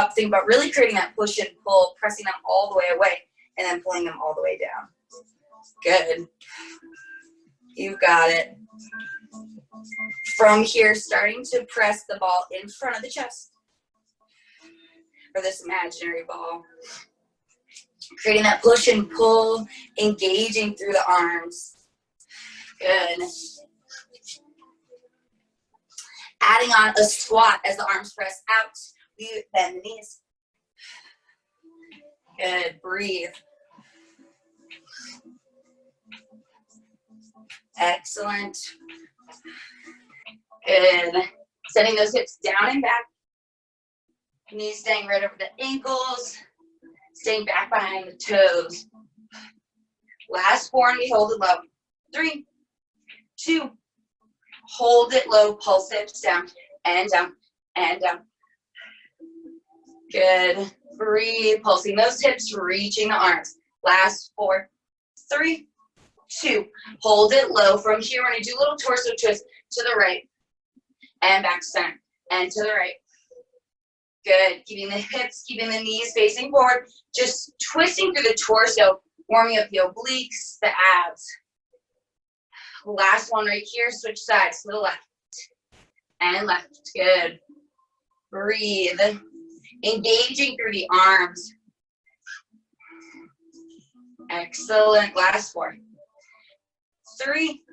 up thing, but really creating that push and pull, pressing them all the way away, and then pulling them all the way down. Good. You got it. From here, starting to press the ball in front of the chest, or this imaginary ball. Creating that push and pull, engaging through the arms. Good. Adding on a squat as the arms press out. We bend the knees. Good. Breathe. Excellent. Good. Setting those hips down and back. Knees staying right over the ankles. Staying back behind the toes. Last 4 and we hold it low. 3, 2. Hold it low. Pulse hips down and down and down. Good. Breathe. Pulsing those hips, reaching the arms. Last 4, 3, 2. Hold it low. From here, we're going to do a little torso twist to the right and back center and to the right. Good. Keeping the hips, keeping the knees facing forward. Just twisting through the torso, warming up the obliques, the abs. Last one right here. Switch sides to the left and left. Good. Breathe. Engaging through the arms. Excellent. Last 4, 3,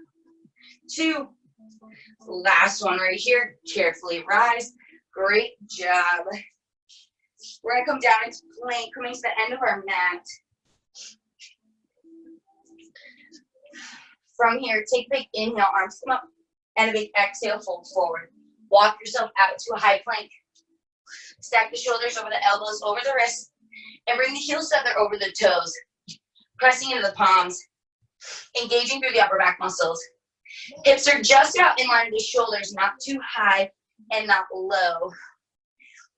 2. Last one right here. Carefully rise. Great job. We're going to come down into plank, coming to the end of our mat. From here, take a big inhale, arms come up, and a big exhale, fold forward. Walk yourself out to a high plank. Stack the shoulders over the elbows, over the wrists, and bring the heels together over the toes. Pressing into the palms, engaging through the upper back muscles. Hips are just about in line with the shoulders, not too high and not low.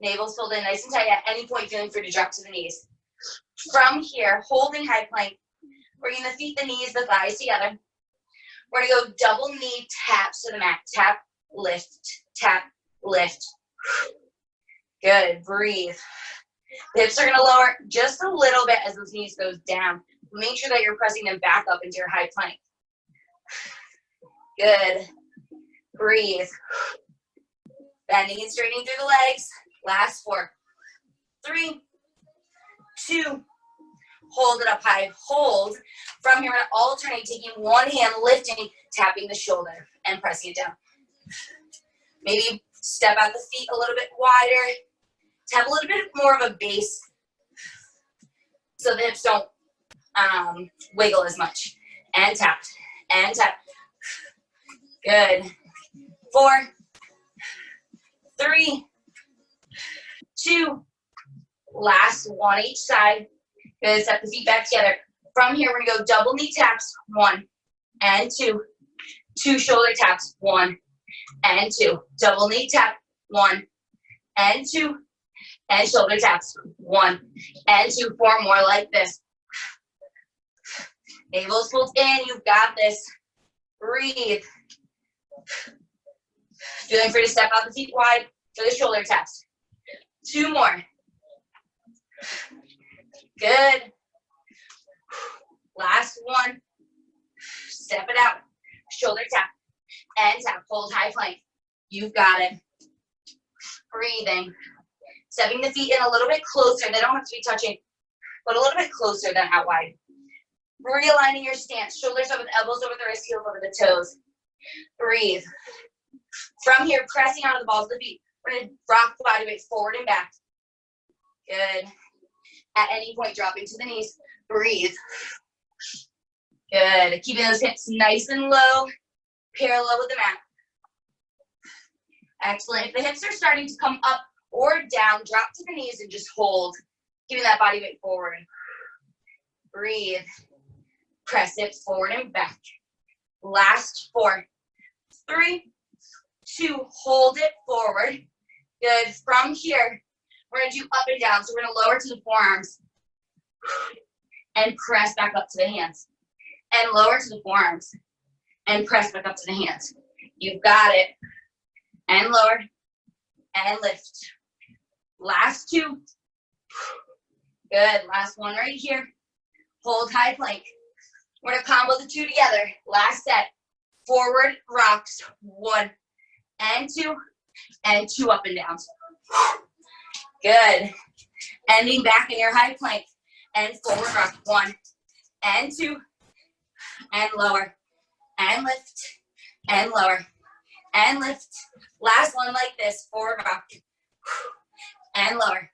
Navel's filled in nice and tight. At any point, feeling free to drop to the knees. From here, holding high plank, bringing the feet, the knees, the thighs together. We're going to go double knee taps to the mat. Tap, lift, tap, lift. Good. Breathe. The hips are going to lower just a little bit as those knees goes down. Make sure that you're pressing them back up into your high plank. Good. Breathe. Bending and straightening through the legs. Last 4, 3, 2. Hold it up high. Hold. From here, we're going to alternate, taking one hand, lifting, tapping the shoulder, and pressing it down. Maybe step out the feet a little bit wider. Tap a little bit more of a base so the hips don't wiggle as much. And tap. And tap. Good. 4, 3, 2. Last one each side. Good. Step the feet back together. From here, we're going to go double knee taps. 1 and 2. 2 shoulder taps. 1 and 2. Double knee tap. 1 and 2. And shoulder taps. 1 and 2. 4 more like this. Navel's pulled in. You've got this. Breathe. Feeling free to step out the feet wide for the shoulder taps. 2 more. Good. Last one. Step it out. Shoulder tap. And tap. Hold high plank. You've got it. Breathing. Stepping the feet in a little bit closer. They don't have to be touching, but a little bit closer than out wide. Realigning your stance. Shoulders over the elbows, over the wrists, heels over the toes. Breathe. From here, pressing onto the balls of the feet. We're going to rock the body weight forward and back. Good. At any point, dropping to the knees. Breathe. Good. Keeping those hips nice and low, parallel with the mat. Excellent. If the hips are starting to come up or down, drop to the knees and just hold. Keeping that body weight forward. Breathe. Press hips forward and back. Last 4, 3, 2. Hold it forward. Good. From here, we're going to do up and down. So we're going to lower to the forearms and press back up to the hands. And lower to the forearms and press back up to the hands. You've got it. And lower and lift. Last two. Good. Last one right here. Hold high plank. We're going to combo the two together. Last set. Forward rocks. 1 and 2 and 2 up and down. Good. Ending back in your high plank and forward rock. 1 and 2 and lower and lift and lower and lift. Last one like this. Forward rock and lower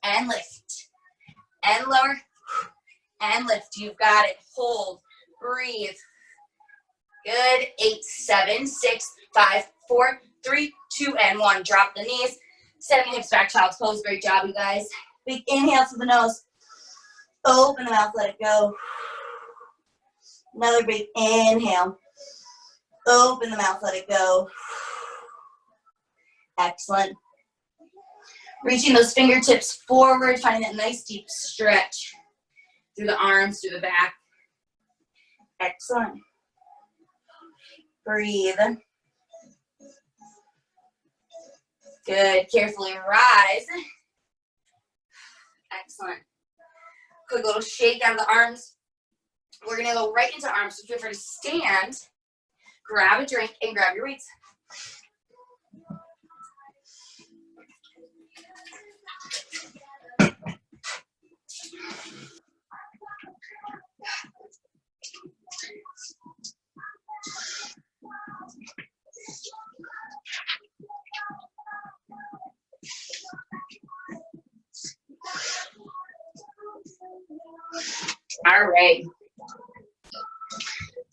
and lift and lower and lift. You've got it. Hold. Breathe. Good. 8, 7, 6, 5, 4, 3, 2, and 1. Drop the knees. Setting hips back, child's pose. Great job, you guys. Big inhale through the nose. Open the mouth, let it go. Another big inhale. Open the mouth, let it go. Excellent. Reaching those fingertips forward, finding that nice deep stretch through the arms, through the back. Excellent. Breathe. Good. Carefully rise. Excellent. Quick little shake out of the arms. We're going to go right into arms. So feel free to stand, grab a drink, and grab your weights. All right.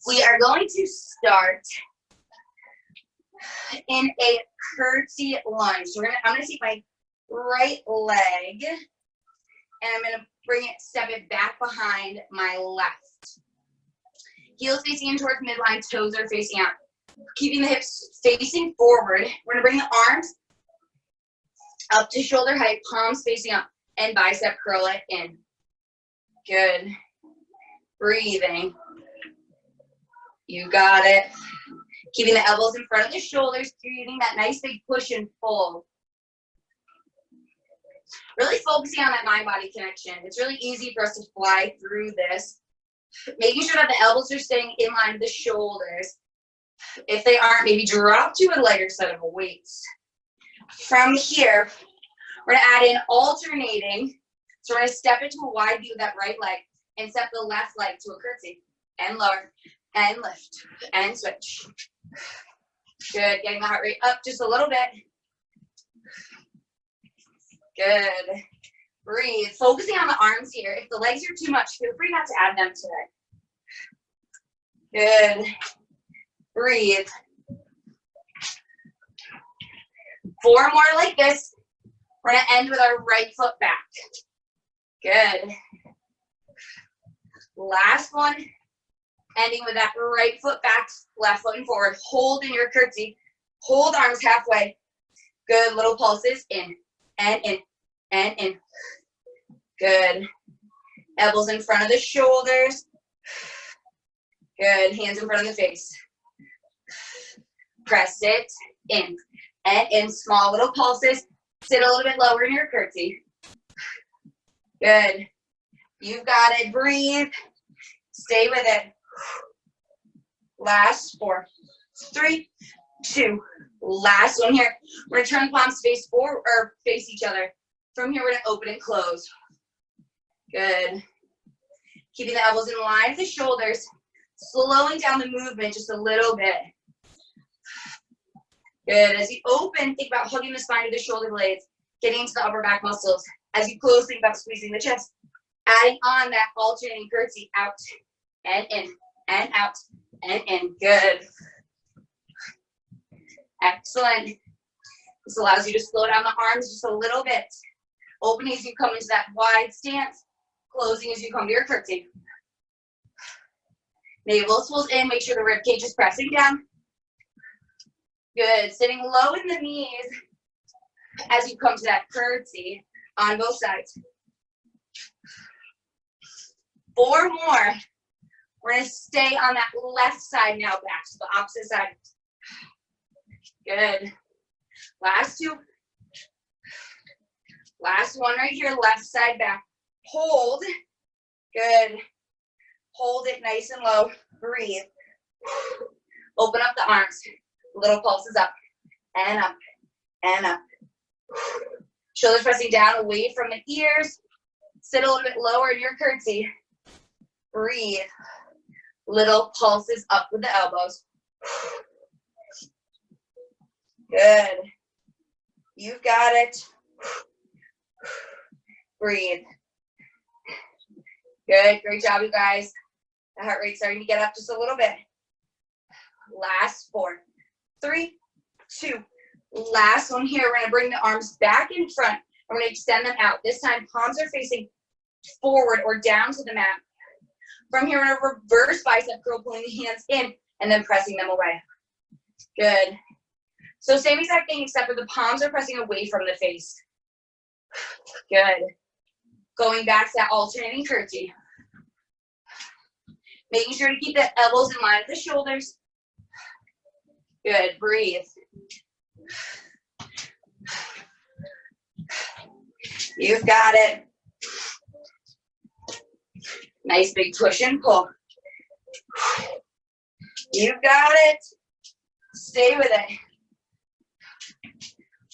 We are going to start in a curtsy lunge. So I'm gonna take my right leg and I'm gonna bring it, step it back behind my left. Heels facing in towards midline, toes are facing out. Keeping the hips facing forward. We're gonna bring the arms up to shoulder height, palms facing up, and bicep curl it in. Good. Breathing. You got it. Keeping the elbows in front of the shoulders, creating that nice big push and pull. Really focusing on that mind-body connection. It's really easy for us to fly through this. Making sure that the elbows are staying in line with the shoulders. If they aren't, maybe drop to a lighter set of weights. From here, we're gonna add in alternating. So we're gonna step into a wide view with that right leg and step the left leg to a curtsy and lower and lift and switch. Good, getting the heart rate up just a little bit. Good. Breathe. Focusing on the arms here. If the legs are too much, feel free not to add them today. Good. Breathe. 4 more like this. We're gonna end with our right foot back. Good. Last one. Ending with that right foot back, left foot and forward. Hold in your curtsy. Hold arms halfway. Good. Little pulses in and in and in. Good. Elbows in front of the shoulders. Good. Hands in front of the face. Press it in and in. Small little pulses. Sit a little bit lower in your curtsy. Good. You've got it. Breathe. Stay with it. Last 4, 3, 2. Last one here. We're gonna turn palms face forward or face each other. From here, we're gonna open and close. Good. Keeping the elbows in line with the shoulders. Slowing down the movement just a little bit. Good. As you open, think about hugging the spine to the shoulder blades, getting into the upper back muscles. As you close, think about squeezing the chest. Adding on that alternating curtsy out and in and out and in. Good. Excellent. This allows you to slow down the arms just a little bit. Opening as you come into that wide stance. Closing as you come to your curtsy. Navel pulls in. Make sure the rib cage is pressing down. Good. Sitting low in the knees as you come to that curtsy on both sides. 4 more. We're going to stay on that left side now, back to the opposite side. Good. Last 2. Last one right here, left side back. Hold. Good. Hold it nice and low. Breathe. Open up the arms. Little pulses up and up and up. Shoulders pressing down away from the ears. Sit a little bit lower in your curtsy. Breathe. Little pulses up with the elbows. Good. You've got it. Breathe. Good. Great job, you guys. The heart rate's starting to get up just a little bit. Last 4, 3, 2. Last one here. We're going to bring the arms back in front. We're going to extend them out. This time, palms are facing forward or down to the mat. From here, we're going to reverse bicep curl, pulling the hands in and then pressing them away. Good. So same exact thing, except for the palms are pressing away from the face. Good. Going back to that alternating curtsy. Making sure to keep the elbows in line with the shoulders. Good. Breathe. You've got it. Nice big push and pull. You've got it. Stay with it.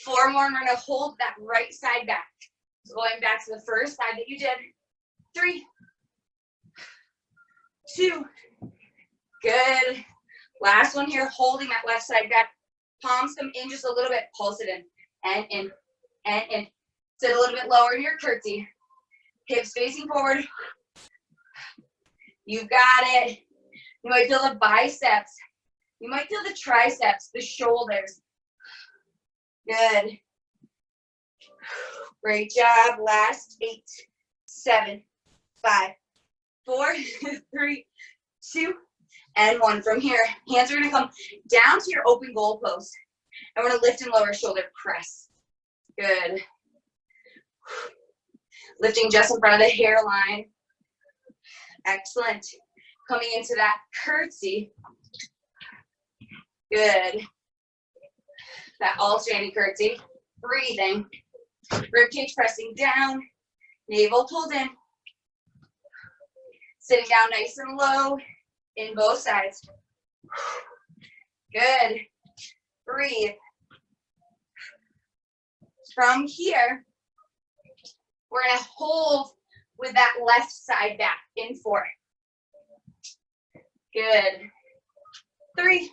4 more, and we're going to hold that right side back. So going back to the first side that you did. 3, 2. Good. Last one here, holding that left side back. Palms come in just a little bit. Pulse it in and in and in. Sit a little bit lower in your curtsy. Hips facing forward. You've got it. You might feel the biceps. You might feel the triceps, the shoulders. Good. Great job. Last 8, 7, 5, 4, 3, 2, and 1. From here, hands are going to come down to your open goal pose. And we're going to lift and lower shoulder press. Good. Lifting just in front of the hairline. Excellent. Coming into that curtsy. Good. That alternating curtsy. Breathing. Ribcage pressing down. Navel pulled in. Sitting down nice and low in both sides. Good. Breathe. From here, we're going to hold with that left side back in 4. Good. 3,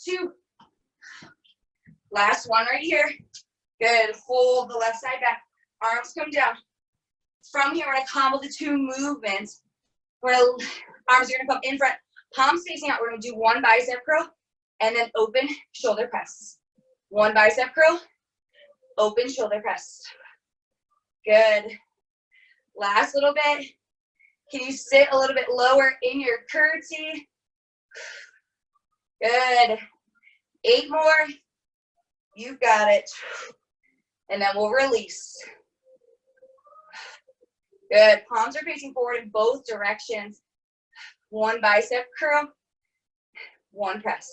2. Last one right here. Good. Hold the left side back. Arms come down. From here, we're going to combo the 2 movements. Arms are going to come in front. Palms facing out. We're going to do 1 bicep curl and then open shoulder press. 1 bicep curl, open shoulder press. Good. Last little bit. Can you sit a little bit lower in your curtsy? Good. 8 more. You've got it. And then we'll release. Good. Palms are facing forward in both directions. 1 bicep curl, 1 press.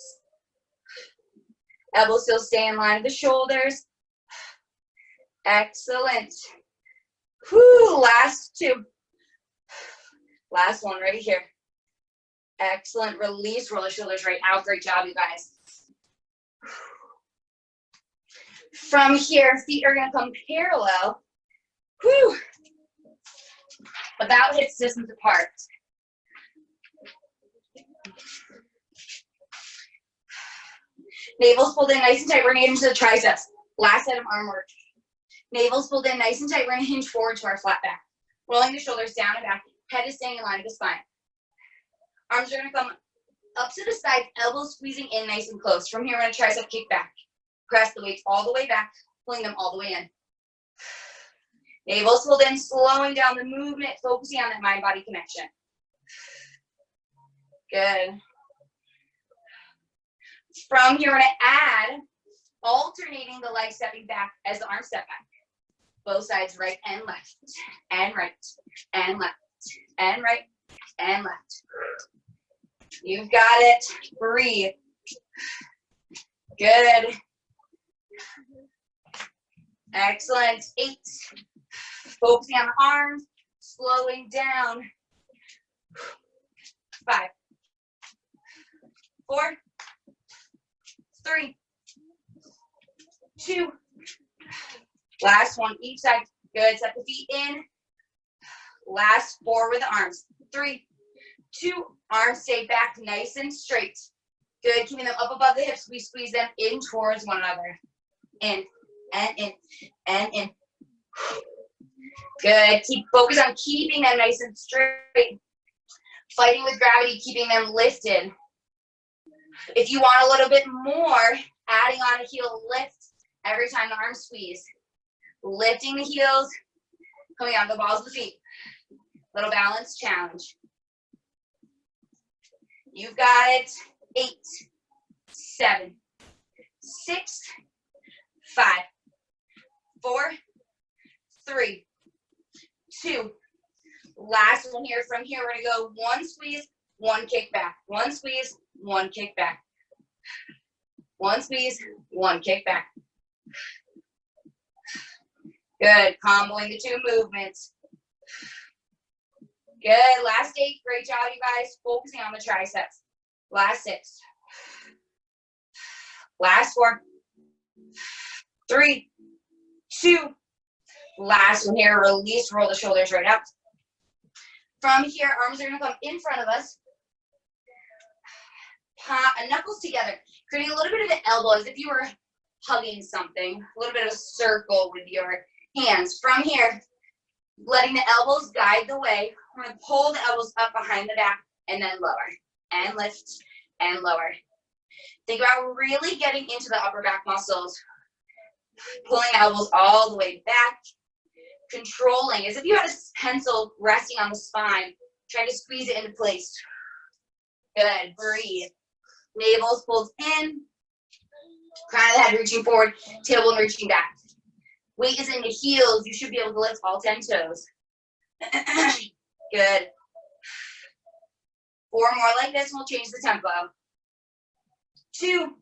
Elbows still stay in line with the shoulders. Excellent. Whew, last 2. Last one right here. Excellent. Release, roll the shoulders right out. Great job, you guys. From here, feet are going to come parallel. Whew. About hips distance apart. Navel's pulled in nice and tight. We're going to get into the triceps. Last set of arm work. Navel's pulled in nice and tight. We're going to hinge forward to our flat back. Rolling the shoulders down and back. Head is staying in line with the spine. Arms are going to come up to the side. Elbows squeezing in nice and close. From here, we're going to tricep kick back. Press the weights all the way back. Pulling them all the way in. Navel's pulled in. Slowing down the movement. Focusing on that mind-body connection. Good. From here, we're going to add alternating the leg stepping back as the arms step back. Both sides, right and left, and right, and left, and right, and left. You've got it. Breathe. Good. Excellent. 8. Focusing on the arms, slowing down. 5, 4, 3, 2. Last one, each side. Good. Step the feet in. Last 4 with the arms. 3, 2. Arms stay back nice and straight. Good. Keeping them up above the hips. We squeeze them in towards one another. In and in and in. Good. Keep focus on keeping them nice and straight. Fighting with gravity, keeping them lifted. If you want a little bit more, adding on a heel lift every time the arms squeeze. Lifting the heels, coming on the balls of the feet. Little balance challenge. You've got it. 8, 7, 6, 5, 4, 3, 2. Last one here. From here, we're going to go 1 squeeze, 1 kick back. 1 squeeze, 1 kick back. 1 squeeze, 1 kick back. Good. Comboing the 2 movements. Good. Last 8. Great job, you guys. Focusing on the triceps. Last 6. Last 4. 3, 2. Last one here. Release. Roll the shoulders right up. From here, arms are going to come in front of us. Knuckles together. Creating a little bit of an elbow as if you were hugging something. A little bit of a circle with your hands. From here, letting the elbows guide the way. We're going to pull the elbows up behind the back and then lower. And lift and lower. Think about really getting into the upper back muscles. Pulling the elbows all the way back. Controlling, as if you had a pencil resting on the spine. Trying to squeeze it into place. Good. Breathe. Navel's pulled in. Crown of the head reaching forward. Tailbone reaching back. Weight is in the heels. You should be able to lift all 10 toes. Good. 4 more like this, and we'll change the tempo. 2.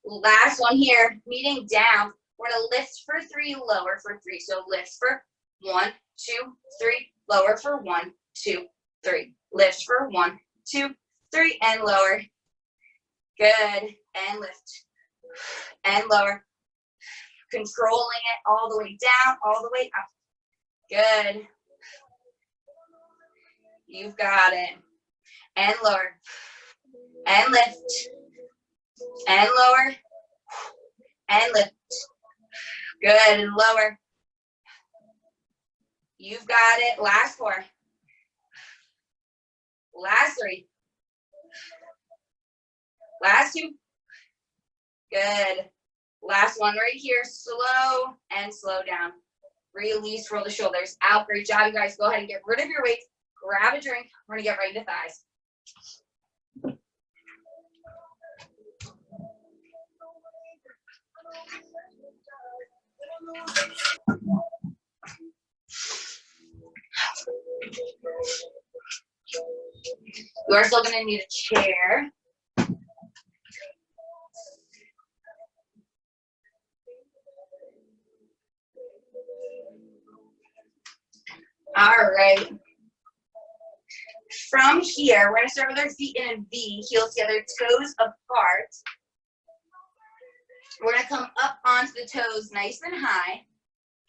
Last one here. Meeting down. We're going to lift for 3, lower for 3. So lift for 1, 2, 3. Lower for 1, 2, 3. Lift for 1, 2, 3, and lower. Good. And lift. And lower. Controlling it all the way down, all the way up. Good. You've got it. And lower. And lift. And lower. And lift. Good. And lower. You've got it. Last 4. Last 3. Last 2. Good. Last one right here. Slow and slow down. Release, roll the shoulders out. Great job, you guys. Go ahead and get rid of your weights. Grab a drink. We're going to get right into thighs. You are still going to need a chair. All right. From here, we're going to start with our feet in a V, heels together, toes apart. We're going to come up onto the toes nice and high.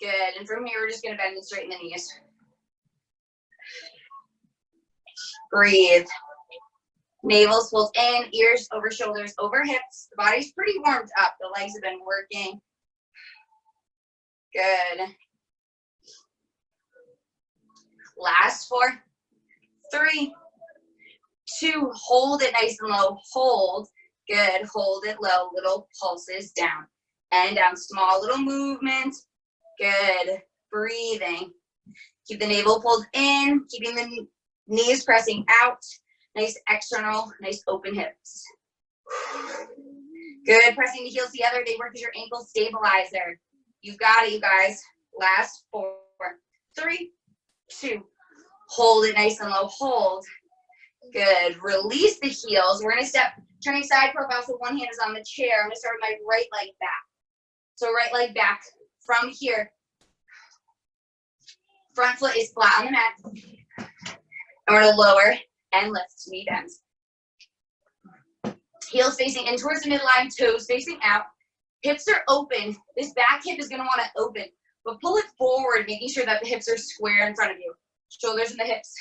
Good. And from here, we're just going to bend and straighten the knees. Breathe. Navel's pulled in, ears over shoulders, over hips. The body's pretty warmed up. The legs have been working. Good. Last 4, 3, 2. Hold it nice and low. Hold. Good. Hold it low. Little pulses down and down. Small little movements. Good. Breathing. Keep the navel pulled in. Keeping the knees pressing out. Nice external, nice open hips. Good. Pressing the heels together. They work as your ankle stabilizer. You've got it, you guys. Last 4, 3, 2. Hold it nice and low. Hold. Good. Release the heels. We're going to step, turning side profile so one hand is on the chair. I'm going to start with my right leg back. So right leg back, From here, front foot is flat on the mat. And we're gonna lower and lift, knee bends. Heels facing in towards the midline, toes facing out. Hips are open. This back hip is gonna wanna open, but pull it forward, making sure that the hips are square in front of you. Shoulders and the hips.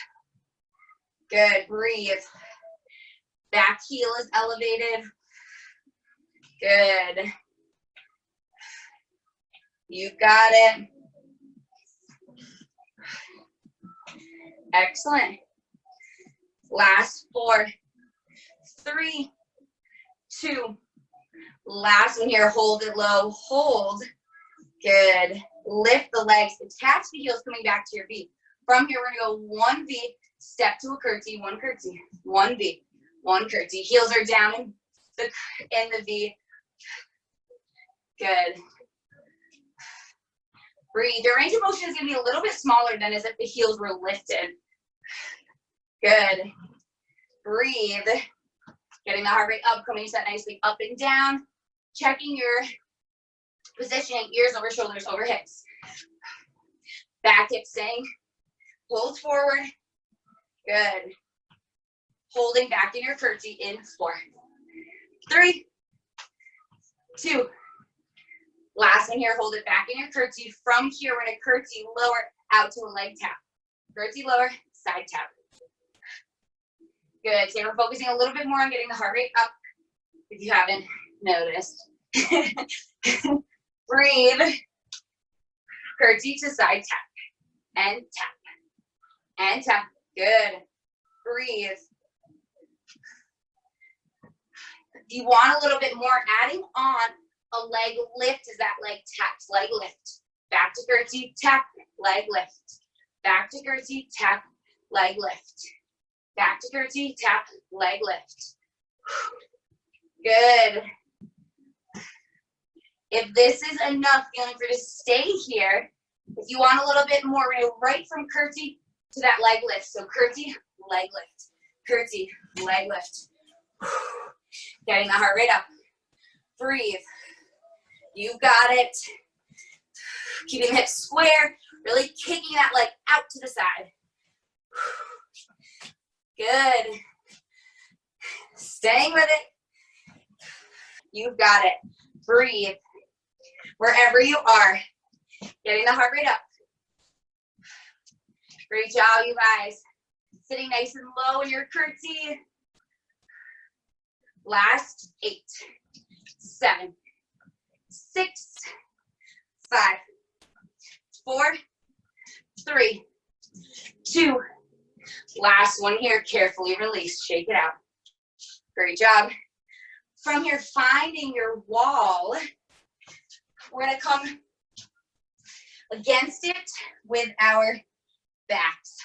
Good, breathe. Back heel is elevated. Good. You got it. Excellent. Last 4, 3, 2. Last one here, hold it low, hold. Good. Lift the legs, attach the heels coming back to your V. From here, we're gonna go 1 V, step to a curtsy, 1 curtsy, 1 V, 1 curtsy. Heels are down in the V. Good. Breathe. Your range of motion is gonna be a little bit smaller than as if the heels were lifted. Good. Breathe. Getting the heart rate up, coming set nicely up and down. Checking your positioning, ears over shoulders over hips. Back hip staying. Hold forward. Good. Holding back in your curtsy in 4, 3, 2. Last one here, hold it back in your curtsy. From here, we're gonna curtsy lower out to a leg tap. Curtsy lower, side tap. Good, so we're focusing a little bit more on getting the heart rate up, if you haven't noticed. Breathe. Curtsy to side tap, and tap, and tap. Good. Breathe. If you want a little bit more, adding on a leg lift is that leg taps, leg lift. Back to curtsy, tap, leg lift. Back to curtsy, tap, leg lift. Back to curtsy, tap, leg lift. Good. If this is enough, feeling free to stay here. If you want a little bit more, we're gonna go right from curtsy to that leg lift. So curtsy, leg lift. Curtsy, leg lift. Getting the heart rate up. Breathe. You got it. Keeping the hips square, really kicking that leg out to the side. Good. Staying with it. You've got it. Breathe. Wherever you are, getting the heart rate up. Great job, you guys. Sitting nice and low in your curtsy. Last 8, 7, 6, 5, 4, 3, 2. Last one here, carefully release, shake it out. Great job. From here, finding your wall, we're gonna come against it with our backs.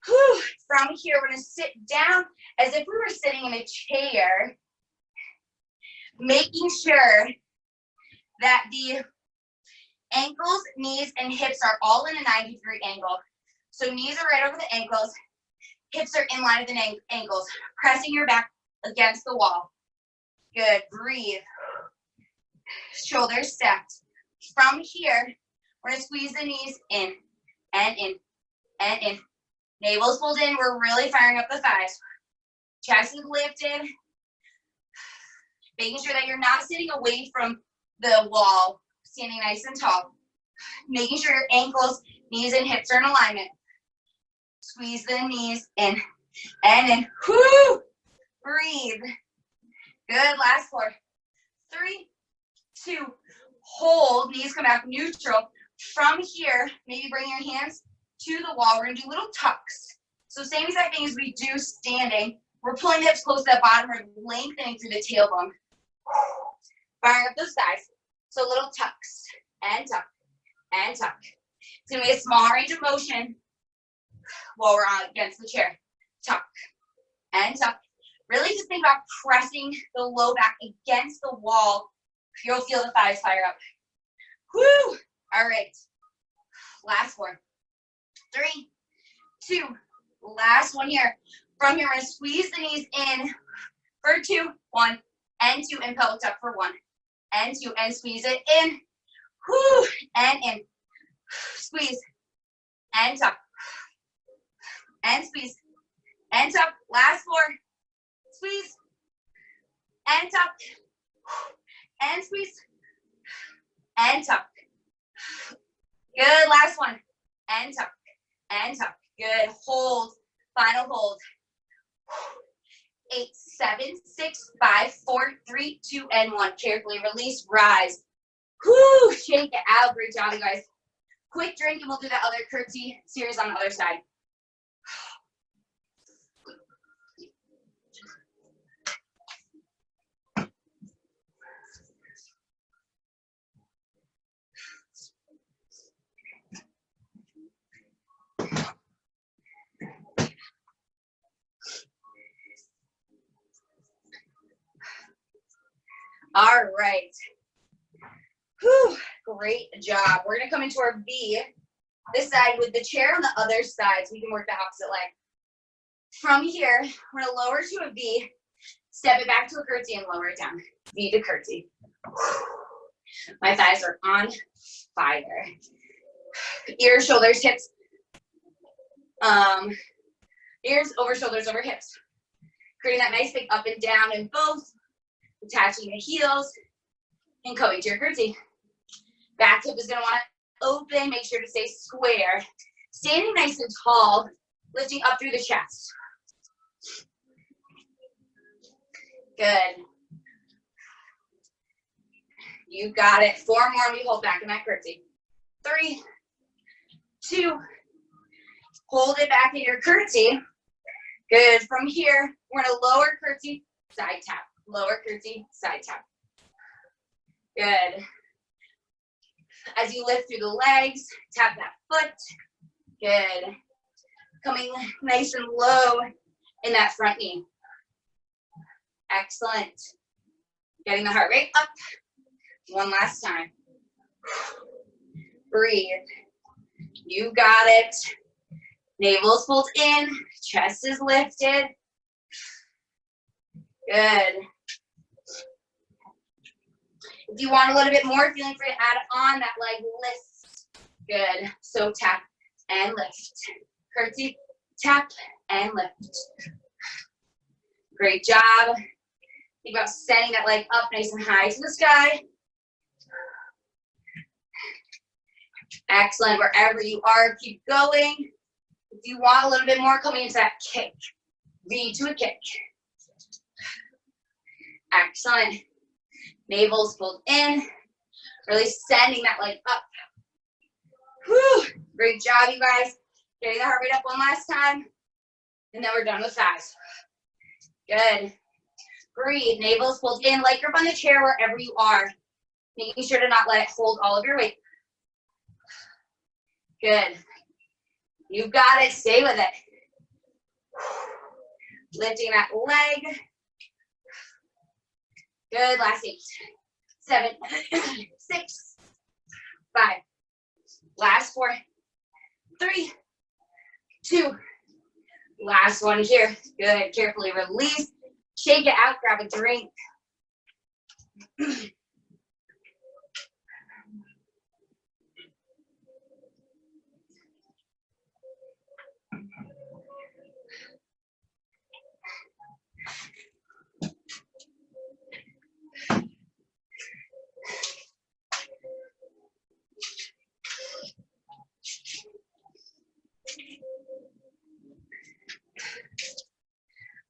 Whew. From here, we're gonna sit down as if we were sitting in a chair, making sure that the ankles, knees, and hips are all in a 90-degree angle. So knees are right over the ankles, hips are in line with the ankles, pressing your back against the wall. Good, breathe. Shoulders stacked. From here, we're gonna squeeze the knees in, and in, and in. Navel's pulled in, we're really firing up the thighs. Chest is lifted. Making sure that you're not sitting away from the wall, standing nice and tall. Making sure your ankles, knees, and hips are in alignment. Squeeze the knees in and in. Whoo! Breathe. Good, last 4, 3, 2. Hold, knees come back neutral. From here, maybe bring your hands to the wall. We're gonna do little tucks. So same exact thing as we do standing. We're pulling the hips close to the bottom. We're lengthening through the tailbone. Firing up those thighs. So little tucks and tuck and tuck. It's gonna be a small range of motion while we're on against the chair. Tuck and tuck. Really just think about pressing the low back against the wall. You'll feel the thighs fire up. Woo! All right. Last 4, 3, 2. Last one here. From here, we're gonna squeeze the knees in for 2, 1, and 2, and pelvic tuck for 1, and 2, and squeeze it in. Whew. And in. Squeeze. And tuck. And squeeze. And tuck. Last 4. Squeeze. And tuck. And squeeze. And tuck. Good. Last one. And tuck. And tuck. Good. Hold. Final hold. 8, 7, 6, 5, 4, 3, 2, and 1. Carefully release. Rise. Whoo. Shake it out. Great job, you guys. Quick drink, and we'll do that other curtsy series on the other side. All right. Whew, great job. We're gonna come into our V, this side with the chair on the other side, so we can work the opposite leg. From here, we're gonna lower to a V, step it back to a curtsy and lower it down. V to curtsy. My thighs are on fire. Ears, shoulders, hips. Ears over shoulders over hips. Creating that nice big up and down in both. Attaching the heels and coming to your curtsy. Back hip is going to want to open. Make sure to stay square. Standing nice and tall, lifting up through the chest. Good. You got it. 4 more. We hold back in that curtsy. 3, 2. Hold it back in your curtsy. Good. From here, we're going to lower curtsy, side tap. Lower curtsy, side tap. Good. As you lift through the legs, tap that foot. Good. Coming nice and low in that front knee. Excellent. Getting the heart rate up. One last time. Breathe. You got it. Navel's pulled in. Chest is lifted. Good. If you want a little bit more, feeling free to add on that leg lift. Good. So tap and lift. Curtsy, tap and lift. Great job. Think about sending that leg up nice and high to the sky. Excellent. Wherever you are, keep going. If you want a little bit more, coming into that kick. V to a kick. Excellent. Navel's pulled in. Really sending that leg up. Whew. Great job, you guys. Getting the heart rate up one last time. And then we're done with thighs. Good. Breathe. Navel's pulled in. Light grip on the chair wherever you are. Making sure to not let it hold all of your weight. Good. You got it. Stay with it. Lifting that leg. Good. Last 8, 7, 6, 5. Last 4, 3, 2. Last one here. Good. Carefully release. Shake it out. Grab a drink.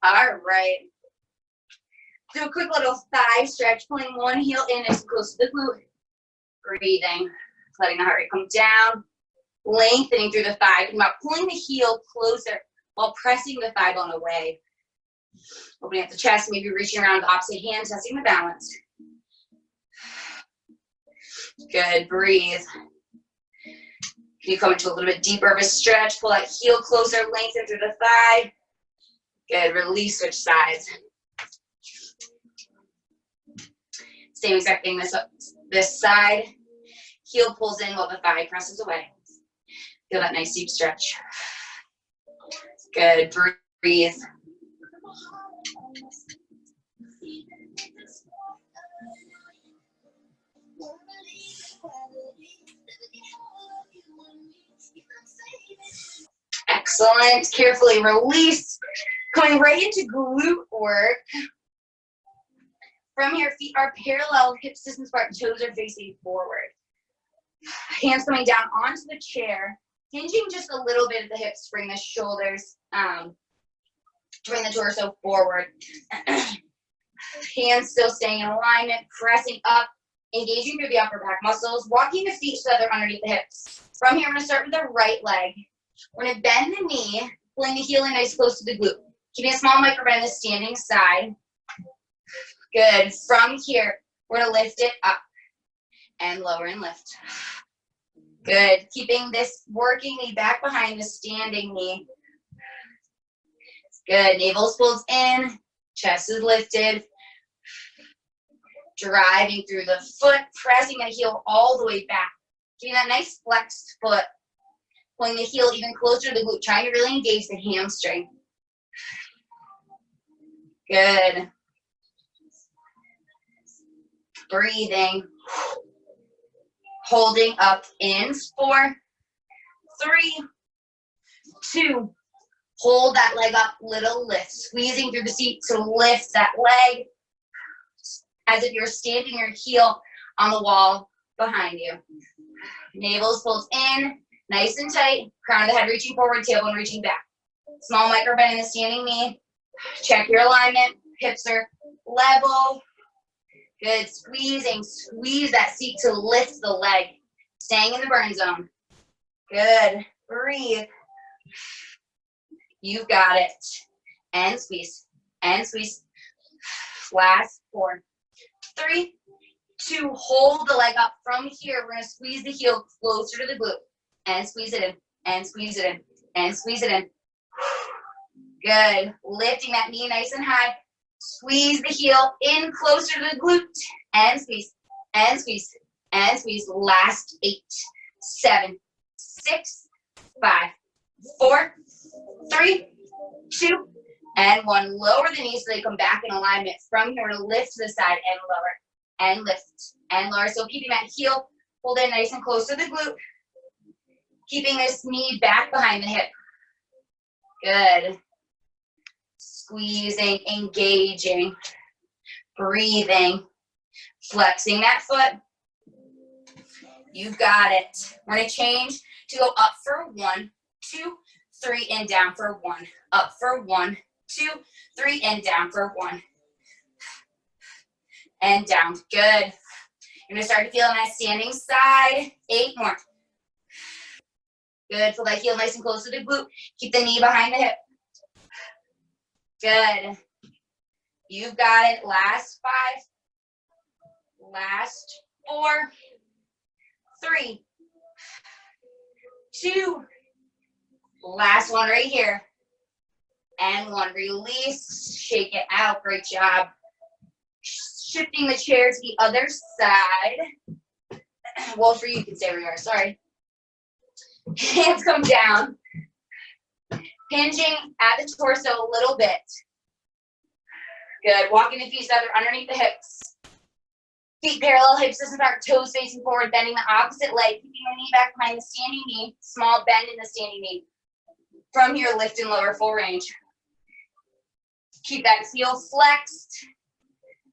All right. Do a quick little thigh stretch, pulling one heel in as close to the glute. Breathing, letting the heart rate come down, lengthening through the thigh. Think about pulling the heel closer while pressing the thigh bone away. Opening up the chest, maybe reaching around the opposite hand, testing the balance. Good, breathe. You come into a little bit deeper of a stretch, pull that heel closer, lengthen through the thigh. Good, release, switch sides. Same exact thing this side. Heel pulls in while the thigh presses away. Feel that nice deep stretch. Good, breathe. Excellent. Carefully release. Going right into glute work. From here, feet are parallel, hips distance apart, toes are facing forward. Hands coming down onto the chair, hinging just a little bit at the hips, bring the shoulders, bring the torso forward. Hands still staying in alignment, pressing up, engaging through the upper back muscles, walking the feet so that they're underneath the hips. From here, I'm gonna start with the right leg. We're gonna bend the knee, pulling the heel in nice close to the glute. Keeping a small micro bend on the standing side. Good. From here, we're gonna lift it up and lower and lift. Good. Keeping this working knee back behind the standing knee. Good. Navel's pulled in, chest is lifted. Driving through the foot, pressing the heel all the way back. Getting that nice flexed foot. Pulling the heel even closer to the glute, trying to really engage the hamstring. Good. Breathing. Holding up in 4, 3, 2. Hold that leg up, little lift. Squeezing through the seat to lift that leg as if you're standing your heel on the wall behind you. Navel's pulled in, nice and tight. Crown of the head reaching forward, tailbone reaching back. Small micro bend in the standing knee. Check your alignment. Hips are level. Good. Squeezing. Squeeze that seat to lift the leg. Staying in the burn zone. Good. Breathe. You've got it. And squeeze. And squeeze. Last 4, 3, 2. Hold the leg up. From here, we're going to squeeze the heel closer to the glute. And squeeze it in. And squeeze it in. And squeeze it in. Good. Lifting that knee nice and high. Squeeze the heel in closer to the glute. And squeeze. And squeeze. And squeeze. Last 8, 7, 6, 5, 4, 3, 2, and 1. Lower the knees so they come back in alignment. From here to lift to the side and lower. And lift. And lower. So keeping that heel pulled in nice and close to the glute. Keeping this knee back behind the hip. Good. Squeezing, engaging, breathing, flexing that foot. You've got it. We're going to change to go up for 1, 2, 3, and down for 1. Up for 1, 2, 3, and down for 1. And down. Good. You're going to start to feel on that standing side. 8 more. Good. Pull that heel nice and close to the glute. Keep the knee behind the hip. Good. You've got it. Last 5. Last 4. 3. 2. Last one right here. And 1. Release. Shake it out. Great job. Shifting the chair to the other side. Well, for you, you can stay where you are. Sorry. Hands come down. Hinging at the torso a little bit. Good. Walking the feet so they're underneath the hips. Feet parallel, hips distance apart, toes facing forward, bending the opposite leg, keeping the knee back behind the standing knee. Small bend in the standing knee. From here, lift and lower full range. Keep that heel flexed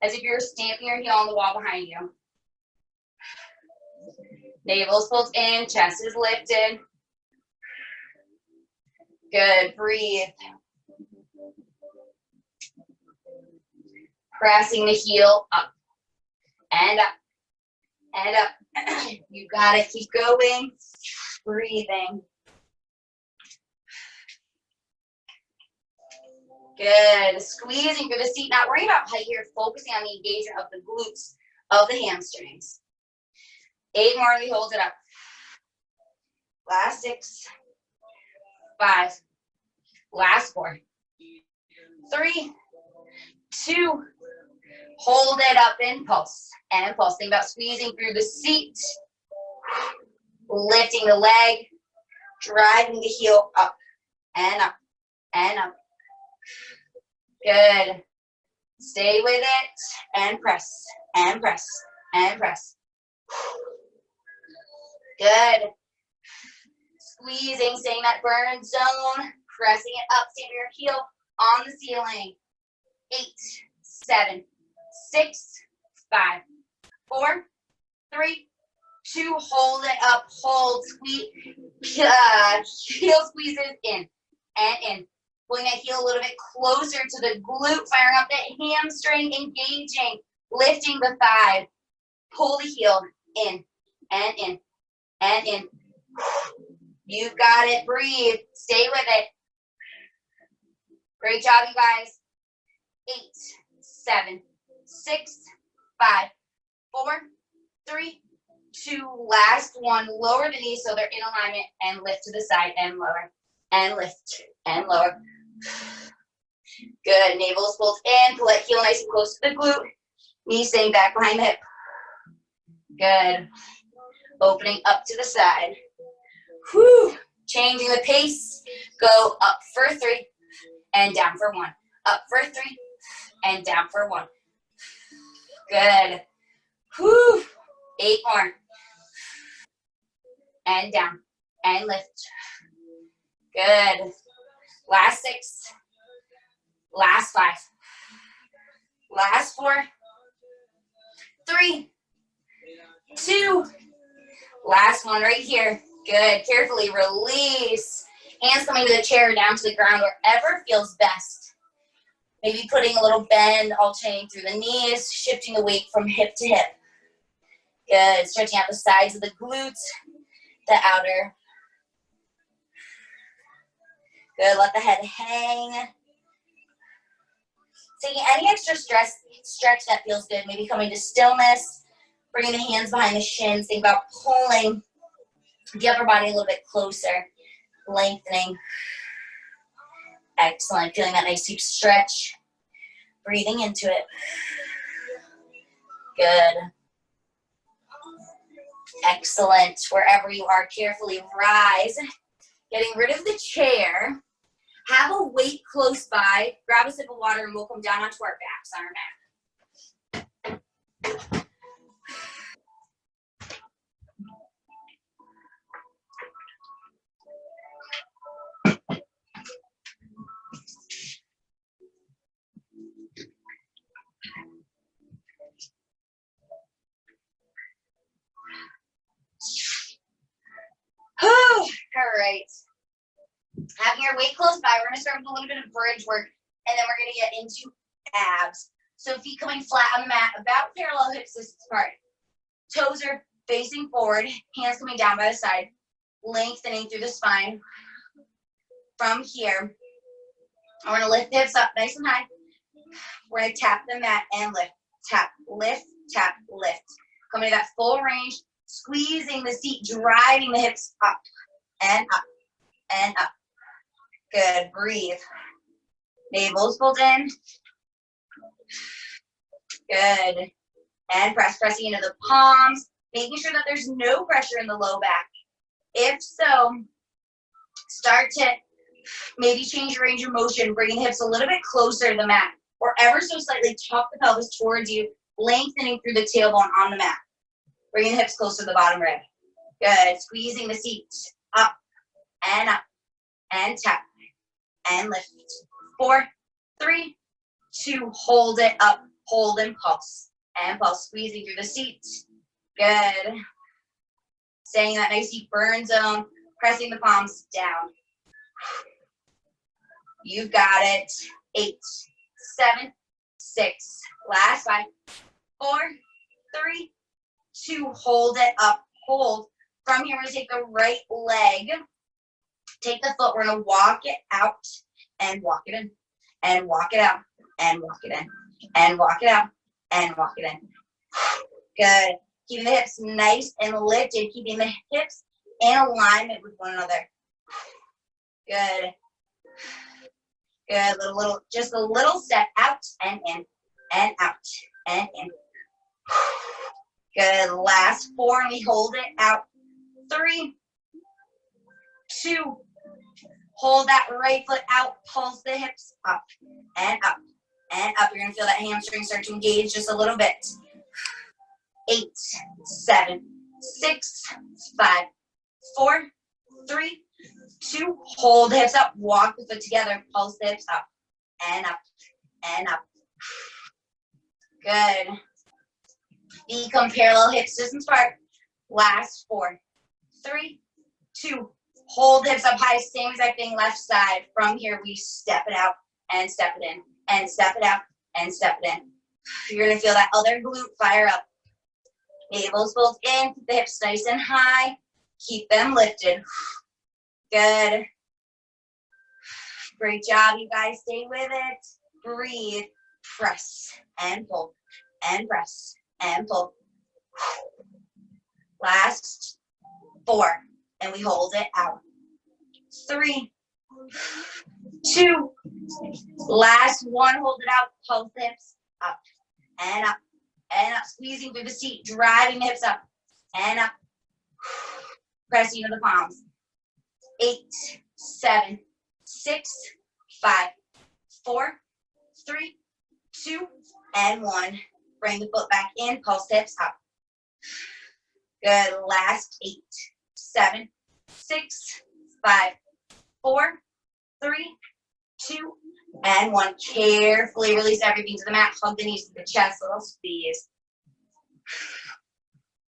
as if you're stamping your heel on the wall behind you. Navel's pulled in, chest is lifted. Good, breathe. Pressing the heel up and up and up. You got it, keep going. Breathing. Good, squeezing through the seat. Not worrying about height here, focusing on the engagement of the glutes of the hamstrings. 8 more, we hold it up. Last 6, 5, last 4, 3, 2, hold it up and pulse. And pulse. Think about squeezing through the seat, lifting the leg, driving the heel up and up and up. Good. Stay with it and press and press and press. Good. Squeezing, staying that burn zone, pressing it up, stamp your heel on the ceiling. 8, 7, 6, 5, 4, 3, 2, hold it up, hold, squeeze, heel squeezes in and in. Pulling that heel a little bit closer to the glute, firing up that hamstring, engaging, lifting the thigh. Pull the heel in and in and in. You've got it, breathe, stay with it. Great job, you guys. 8, 7, 6, 5, 4, 3, 2, last one. Lower the knees so they're in alignment and lift to the side and lower and lift and lower. Good, navel is pulled in, pull that heel nice and close to the glute. Knees staying back behind the hip. Good. Opening up to the side. Whew. Changing the pace. Go up for 3 and down for 1. Up for 3 and down for 1. Good. Whew. 8 more. And down. And lift. Good. Last 6. Last 5. Last 4. 3. 2. Last one right here. Good. Carefully release. Hands coming to the chair, down to the ground, wherever feels best. Maybe putting a little bend, alternating through the knees, shifting the weight from hip to hip. Good. Stretching out the sides of the glutes, the outer. Good. Let the head hang. Taking any extra stretch that feels good. Maybe coming to stillness. Bringing the hands behind the shins. Think about pulling the upper body a little bit closer. Lengthening. Excellent. Feeling that nice deep stretch. Breathing into it. Good. Excellent. Wherever you are, carefully rise. Getting rid of the chair. Have a weight close by. Grab a sip of water and we'll come down onto our backs on our mat. All right. Having your weight close by, we're going to start with a little bit of bridge work, and then we're going to get into abs. So feet coming flat on the mat, about parallel hips distance apart. Toes are facing forward, hands coming down by the side, lengthening through the spine. From here, we're going to lift the hips up nice and high. We're going to tap the mat and lift. Tap, lift, tap, lift. Coming to that full range, squeezing the seat, driving the hips up and up and up. Good, breathe. Navel's pulled in. Good. And pressing into the palms, making sure that there's no pressure in the low back. If so, start to maybe change your range of motion, bringing the hips a little bit closer to the mat, or ever so slightly tuck the pelvis towards you, lengthening through the tailbone on the mat. Bringing the hips closer to the bottom rib. Good. Squeezing the seat up and tap and lift. 4, 3, 2, hold it up, hold and pulse. And pulse, squeezing through the seat. Good. Staying in that nice deep burn zone, pressing the palms down. You've got it. 8, 7, 6, last 5, 4, 3, 2, hold it up, hold. From here, we're going to take the right leg, take the foot, we're going to walk it out and walk it in, and walk it out, and walk it in, and walk it out, and walk it in. Good. Keeping the hips nice and lifted, keeping the hips in alignment with one another. Good. Good. Just a little step out and in, and out, and in. Good. Last 4, and we hold it out. 3, 2, hold that right foot out, pulse the hips up and up and up. You're going to feel that hamstring start to engage just a little bit. 8, 7, 6, 5, 4, 3, 2. Hold the hips up. Walk the foot together. Pulse the hips up and up and up. Good. Become parallel hips, distance apart. Last 4, 3, 2. Hold the hips up high. Same exact thing left side. From here, we step it out and step it in and step it out and step it in. You're going to feel that other glute fire up. Navel's both in. Keep the hips nice and high. Keep them lifted. Good. Great job, you guys. Stay with it. Breathe. Press and pull and press and pull. Last 4. And we hold it out. 3, 2. Last 1. Hold it out. Pulse the hips up and up and up. Squeezing through the seat. Driving the hips up and up. Pressing into the palms. 8, 7, 6, 5, 4, 3, 2, and 1. Bring the foot back in. Pulse the hips up. Good. Last 8, 7, 6, 5, 4, 3, 2, and 1. Carefully release everything to the mat. Hug the knees to the chest. Little squeeze.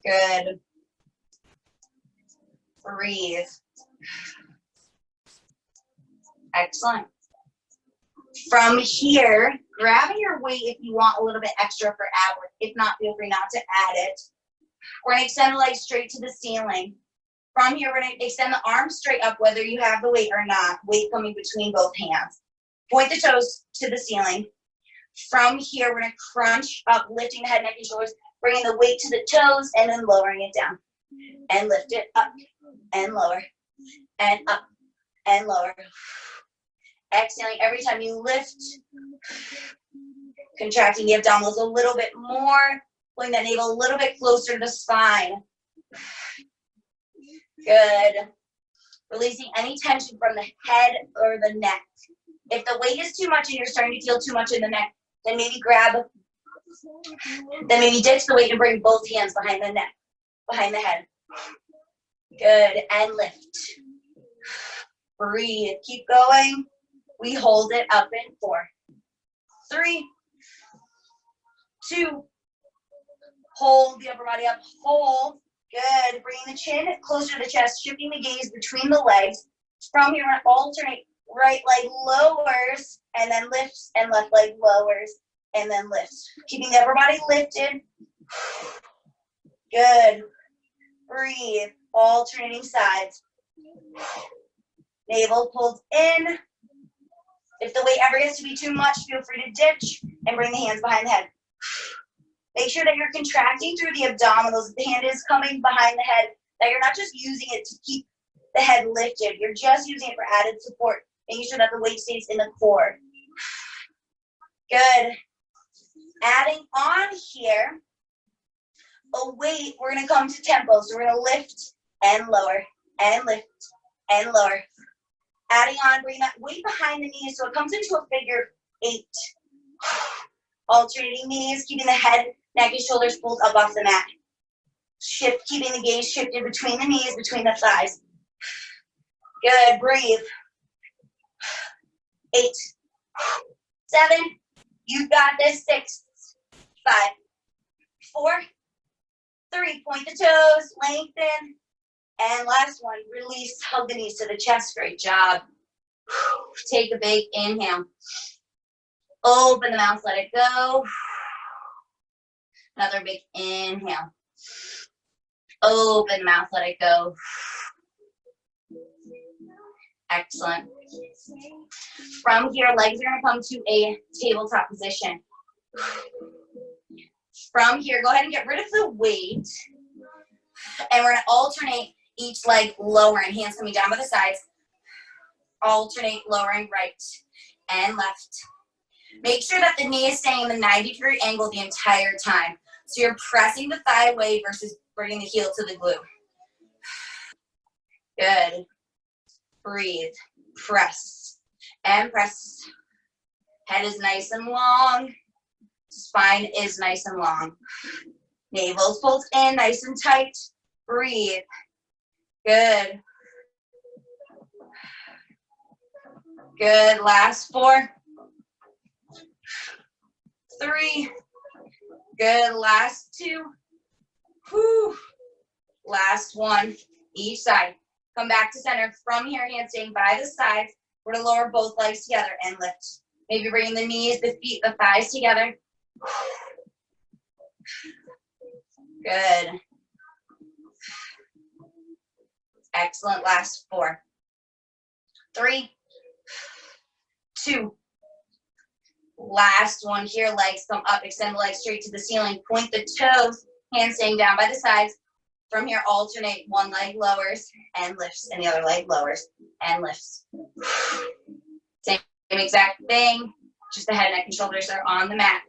Good. Breathe. Excellent. From here, grabbing your weight if you want a little bit extra for ab work. If not, feel free not to add it. We're going to extend the legs straight to the ceiling. From here, we're going to extend the arms straight up, whether you have the weight or not. Weight coming between both hands. Point the toes to the ceiling. From here, we're going to crunch up, lifting the head, neck, and shoulders, bringing the weight to the toes, and then lowering it down. And lift it up and lower and up and lower. Exhaling every time you lift. Contracting the abdominals a little bit more. Pulling that navel a little bit closer to the spine. Good. Releasing any tension from the head or the neck. If the weight is too much and you're starting to feel too much in the neck, then maybe ditch the weight and bring both hands behind the neck, behind the head. Good. And lift. Breathe. Keep going. We hold it up in 4, 3, 2. Hold the upper body up. Hold. Good. Bring the chin closer to the chest, shifting the gaze between the legs. From here, we're going to alternate. Right leg lowers, and then lifts, and left leg lowers, and then lifts. Keeping the upper body lifted. Good. Breathe. Alternating sides. Navel pulled in. If the weight ever gets to be too much, feel free to ditch and bring the hands behind the head. Make sure that you're contracting through the abdominals. The hand is coming behind the head, that you're not just using it to keep the head lifted. You're just using it for added support, making sure that the weight stays in the core. Good. Adding on here, a weight, we're going to come to tempo. So we're going to lift and lower, and lift and lower. Adding on, bring that weight behind the knees so it comes into a figure 8. Alternating knees, keeping the head, neck, and shoulders pulled up off the mat. Shift, keeping the gaze shifted between the knees, between the thighs. Good, breathe. 8, 7, you got this. 6, 5, 4, 3, point the toes, lengthen. And last one, release, hug the knees to the chest. Great job. Take a big inhale. Open the mouth, let it go. Another big inhale. Open the mouth, let it go. Excellent. From here, legs are going to come to a tabletop position. From here, go ahead and get rid of the weight. And we're going to alternate each leg lowering, hands coming down by the sides. Alternate lowering right and left. Make sure that the knee is staying in the 90-degree angle the entire time. So you're pressing the thigh away versus bringing the heel to the glute. Good. Breathe. Press. And press. Head is nice and long. Spine is nice and long. Navel's pulled in, nice and tight. Breathe. Good. Good. Last 4. 3. Good. Last 2. Whew. Last 1. Each side. Come back to center. From here, handstand by the sides. We're going to lower both legs together and lift. Maybe bringing the knees, the feet, the thighs together. Good. Excellent. Last 4. 3. 2. Last 1 here. Legs come up. Extend the legs straight to the ceiling. Point the toes. Hands staying down by the sides. From here, alternate. One leg lowers and lifts, and the other leg lowers and lifts. Same exact thing. Just the head, neck, and shoulders are on the mat.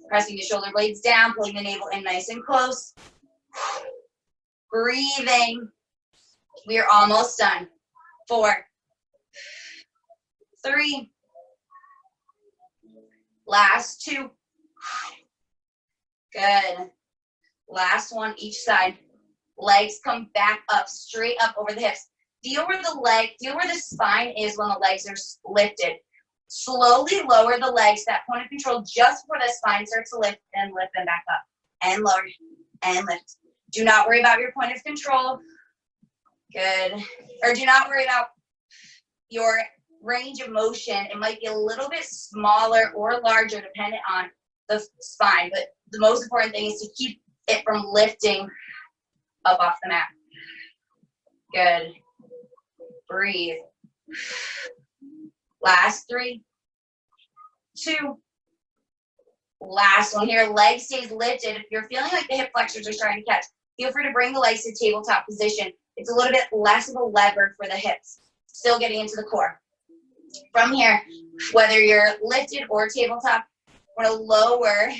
Pressing the shoulder blades down, pulling the navel in nice and close. Breathing. We are almost done. 4. 3. Last 2. Good. Last 1 each side. Legs come back up, straight up over the hips. Feel where the spine is when the legs are lifted. Slowly lower the legs, that point of control just before the spine starts to lift, and lift them back up. And lower, and lift. Do not worry about your point of control. Good. Or do not worry about your range of motion. It might be a little bit smaller or larger dependent on the spine, but the most important thing is to keep it from lifting up off the mat. Good. Breathe. Last 3. 2. Last 1 here. Leg stays lifted. If you're feeling like the hip flexors are starting to catch, feel free to bring the legs to tabletop position. It's a little bit less of a lever for the hips. Still getting into the core. From here, whether you're lifted or tabletop, we're going to lower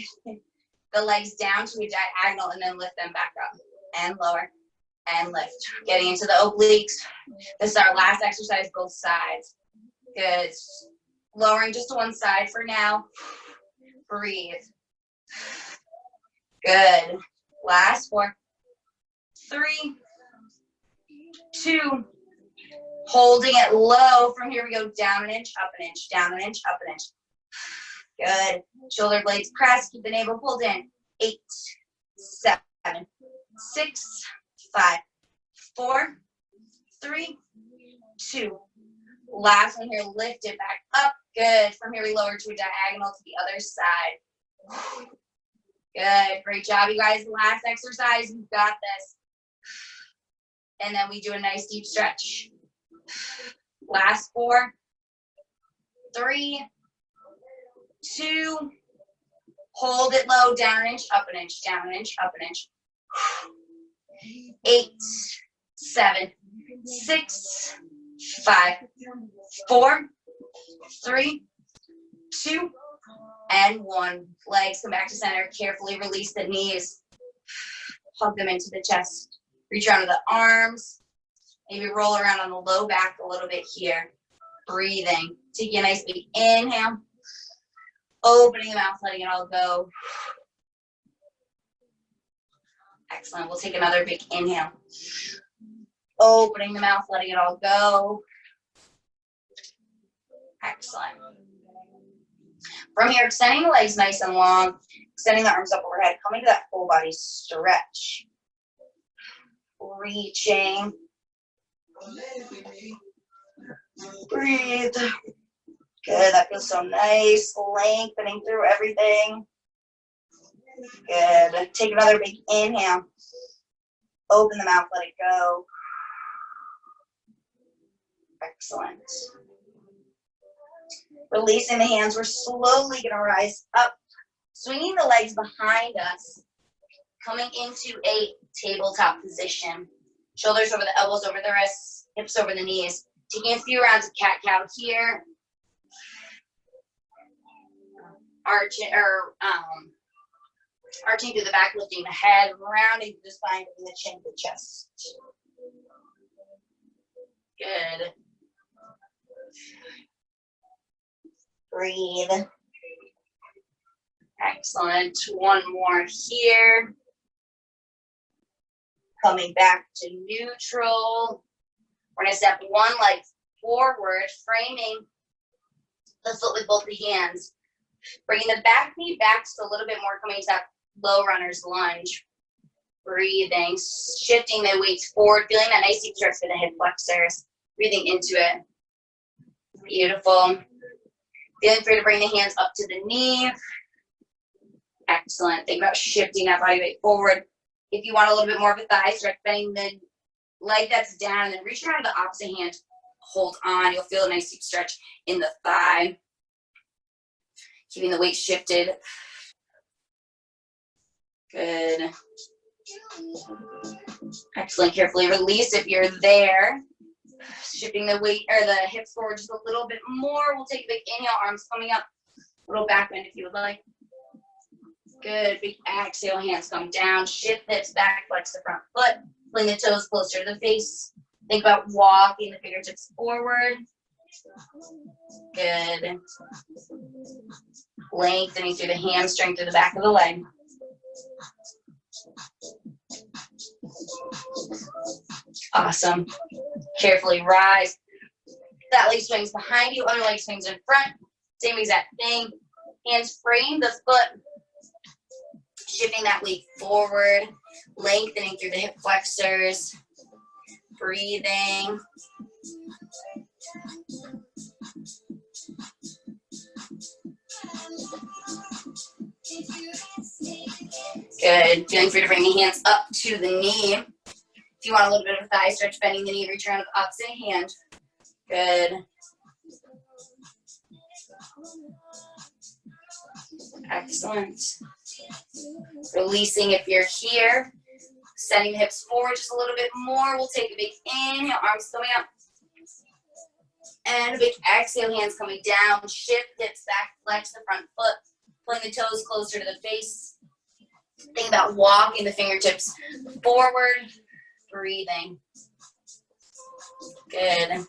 the legs down to a diagonal and then lift them back up. And lower and lift. Getting into the obliques. This is our last exercise, both sides. Good. Lowering just to one side for now. Breathe. Good. Last 4. 3. 2. Holding it low. From here we go down an inch, up an inch, down an inch, up an inch. Good. Shoulder blades press. Keep the navel pulled in. 8, 7, 6, 5, 4, 3, 2. Last one here, lift it back up. Good. From here, we lower to a diagonal to the other side. Good. Great job, you guys. Last exercise. You've got this. And then we do a nice deep stretch. Last 4, 3, 2. Hold it low. Down an inch, up an inch, down an inch, up an inch. 8, 7, 6, 5, 4, 3, 2, and 1. Legs come back to center. Carefully release the knees. Hug them into the chest. Reach around to the arms. Maybe roll around on the low back a little bit here. Breathing. Taking a nice big inhale. Opening the mouth, letting it all go. Excellent. We'll take another big inhale. Opening the mouth, letting it all go. Excellent. From here, extending the legs nice and long. Extending the arms up overhead. Coming to that full body stretch. Reaching. Breathe. Good. That feels so nice. Lengthening through everything. Good. Take another big inhale. Open the mouth, let it go. Excellent. Releasing the hands. We're slowly going to rise up. Swinging the legs behind us. Coming into a tabletop position. Shoulders over the elbows, over the wrists. Hips over the knees. Taking a few rounds of cat-cow here. Arching through the back, lifting the head, rounding through the spine, bringing the chin to the chest. Good. Breathe. Excellent. One more here. Coming back to neutral. We're going to step one leg forward, framing the foot with both the hands. Bringing the back knee back just a little bit more, coming to that low runner's lunge. Breathing, shifting the weights forward, feeling that nice deep stretch for the hip flexors. Breathing into it. Beautiful. Feeling free to bring the hands up to the knee. Excellent. Think about shifting that body weight forward. If you want a little bit more of a thigh stretch, bending the leg that's down, and then reach around to the opposite hand. Hold on. You'll feel a nice deep stretch in the thigh. Keeping the weight shifted. Good. Excellent. Carefully release if you're there. Shifting the weight or the hips forward just a little bit more. We'll take a big inhale, arms coming up. Little back bend if you would like. Good. Big exhale, hands come down. Shift hips back, flex the front foot. Bring the toes closer to the face. Think about walking the fingertips forward. Good. Lengthening through the hamstring to the back of the leg. Awesome. Carefully rise. That leg swings behind you, other leg swings in front. Same exact thing. Hands frame the foot. Shifting that weight forward. Lengthening through the hip flexors. Breathing. Good. Feeling free to bring the hands up to the knee. If you want a little bit of a thigh stretch, bending the knee, reach around with the opposite hand. Good. Excellent. Releasing if you're here. Sending the hips forward just a little bit more. We'll take a big inhale, arms coming up. And a big exhale, hands coming down. Shift hips back, flex the front foot. Pulling the toes closer to the face. Think about walking the fingertips forward. Breathing. Good.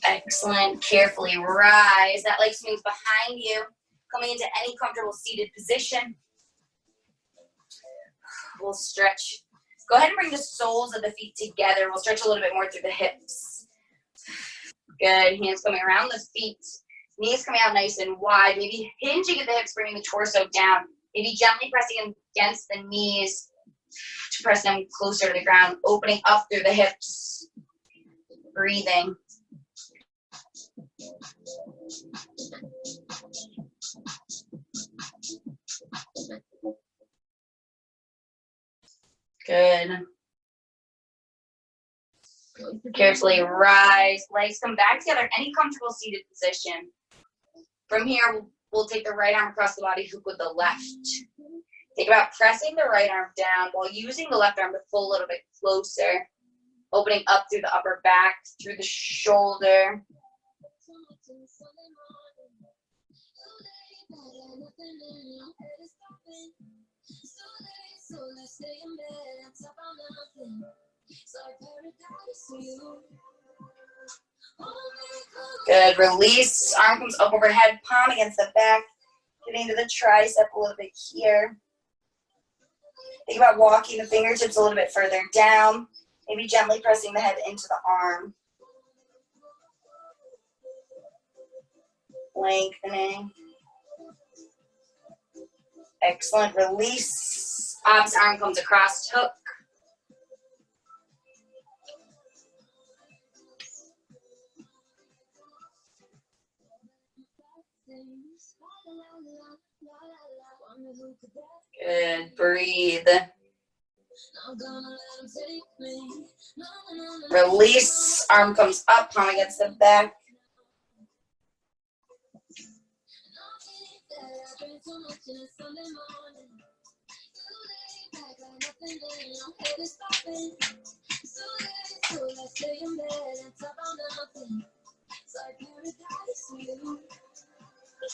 Excellent. Carefully rise. That leg swings behind you. Coming into any comfortable seated position. We'll stretch. Go ahead and bring the soles of the feet together. We'll stretch a little bit more through the hips. Good. Hands coming around the feet. Knees coming out nice and wide. Maybe hinging at the hips, bringing the torso down. Maybe gently pressing against the knees to press them closer to the ground. Opening up through the hips. Breathing. Good. Carefully rise. Legs come back together. Any comfortable seated position. From here, we'll take the right arm across the body, hook with the left. Think about pressing the right arm down while using the left arm to pull a little bit closer. Opening up through the upper back, through the shoulder. Good. Release. Arm comes up overhead, palm against the back. Getting to the tricep a little bit here. Think about walking the fingertips a little bit further down. Maybe gently pressing the head into the arm. Lengthening. Excellent. Release. Opposite arm comes across, hook. Good. Breathe. Release. Arm comes up, palm against the back.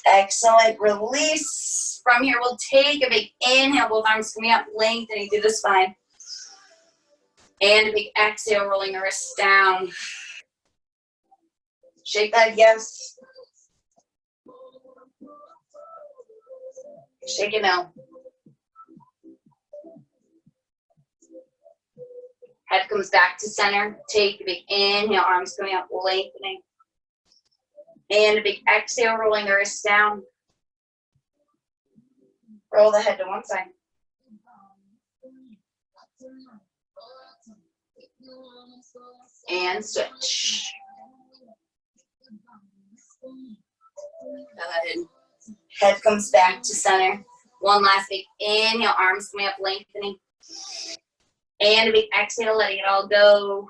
Excellent. Release. From here, we'll take a big inhale, both arms coming up, lengthening through the spine. And a big exhale, rolling the wrists down. Shake that, yes. Shake it out. Head comes back to center. Take a big inhale, arms coming up, lengthening. And a big exhale, rolling the wrists down. Roll the head to one side. And switch. Go ahead. Head comes back to center. One last big inhale, arms coming up, lengthening. And a big exhale, letting it all go.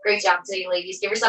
Great job today, ladies. Give yourself